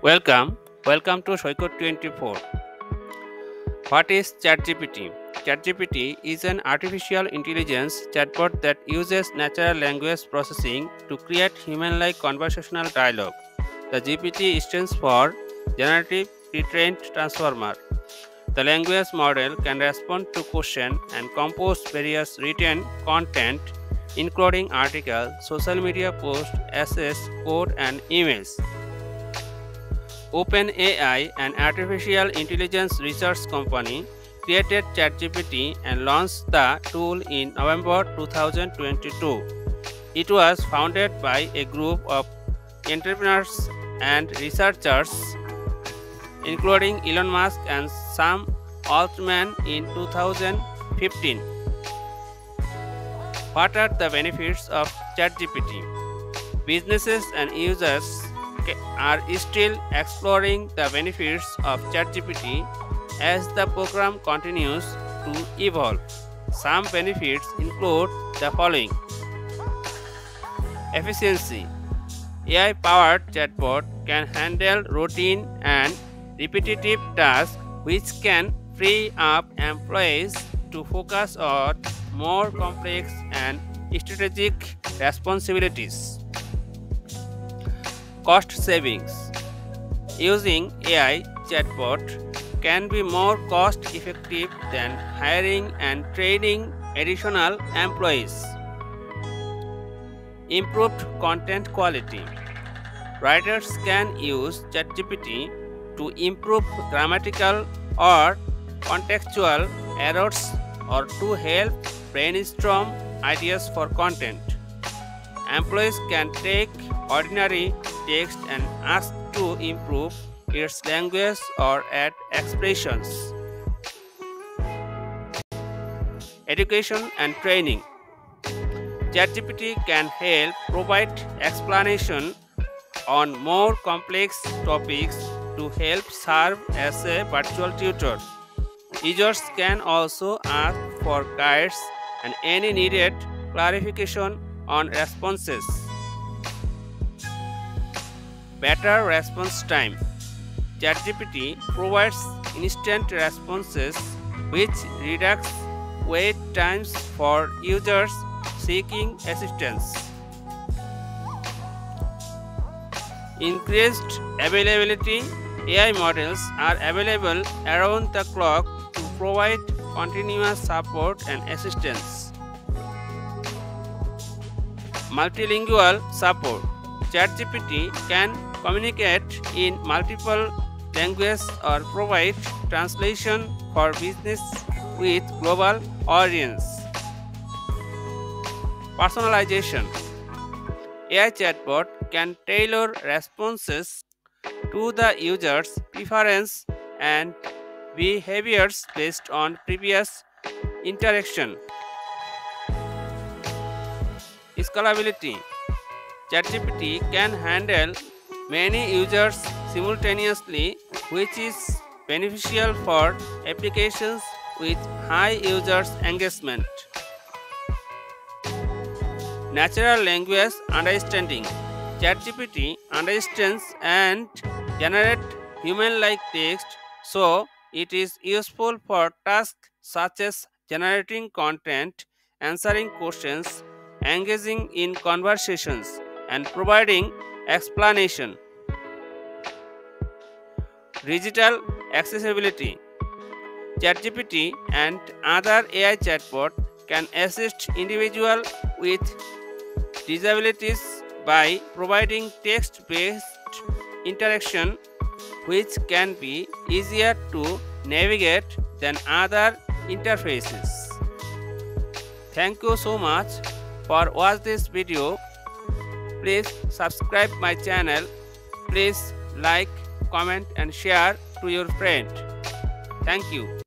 Welcome to Shoiko 24. What is ChatGPT? ChatGPT is an artificial intelligence chatbot that uses natural language processing to create human-like conversational dialogue. The GPT stands for Generative Pre-trained Transformer. The language model can respond to questions and compose various written content, including articles, social media posts, essays, code, and emails. OpenAI, an artificial intelligence research company, created ChatGPT and launched the tool in November 2022. It was founded by a group of entrepreneurs and researchers, including Elon Musk and Sam Altman in 2015. What are the benefits of ChatGPT? Businesses and users are still exploring the benefits of ChatGPT as the program continues to evolve. Some benefits include the following: efficiency. AI-powered chatbot can handle routine and repetitive tasks, which can free up employees to focus on more complex and strategic responsibilities. Cost savings. Using AI chatbot can be more cost effective than hiring and training additional employees. Improved content quality. Writers can use ChatGPT to improve grammatical or contextual errors or to help brainstorm ideas for content. Employees can take ordinary text and ask to improve its language or add expressions. Education and training. ChatGPT can help provide explanation on more complex topics to help serve as a virtual tutor. Users can also ask for guides and any needed clarification on responses. Better response time. ChatGPT provides instant responses which reduce wait times for users seeking assistance. Increased availability. AI models are available around the clock to provide continuous support and assistance. Multilingual support. ChatGPT can communicate in multiple languages or provide translation for business with global audience. Personalization. AI chatbot can tailor responses to the user's preference and behaviors based on previous interaction. Scalability. ChatGPT can handle many users simultaneously, which is beneficial for applications with high user engagement. Natural language understanding. ChatGPT understands and generates human-like text, so it is useful for tasks such as generating content, answering questions, engaging in conversations, and providing explanation. Digital accessibility. ChatGPT and other AI chatbots can assist individuals with disabilities by providing text-based interaction, which can be easier to navigate than other interfaces. Thank you so much for watching this video. Please subscribe my channel. Please like, comment and share to your friend. Thank you.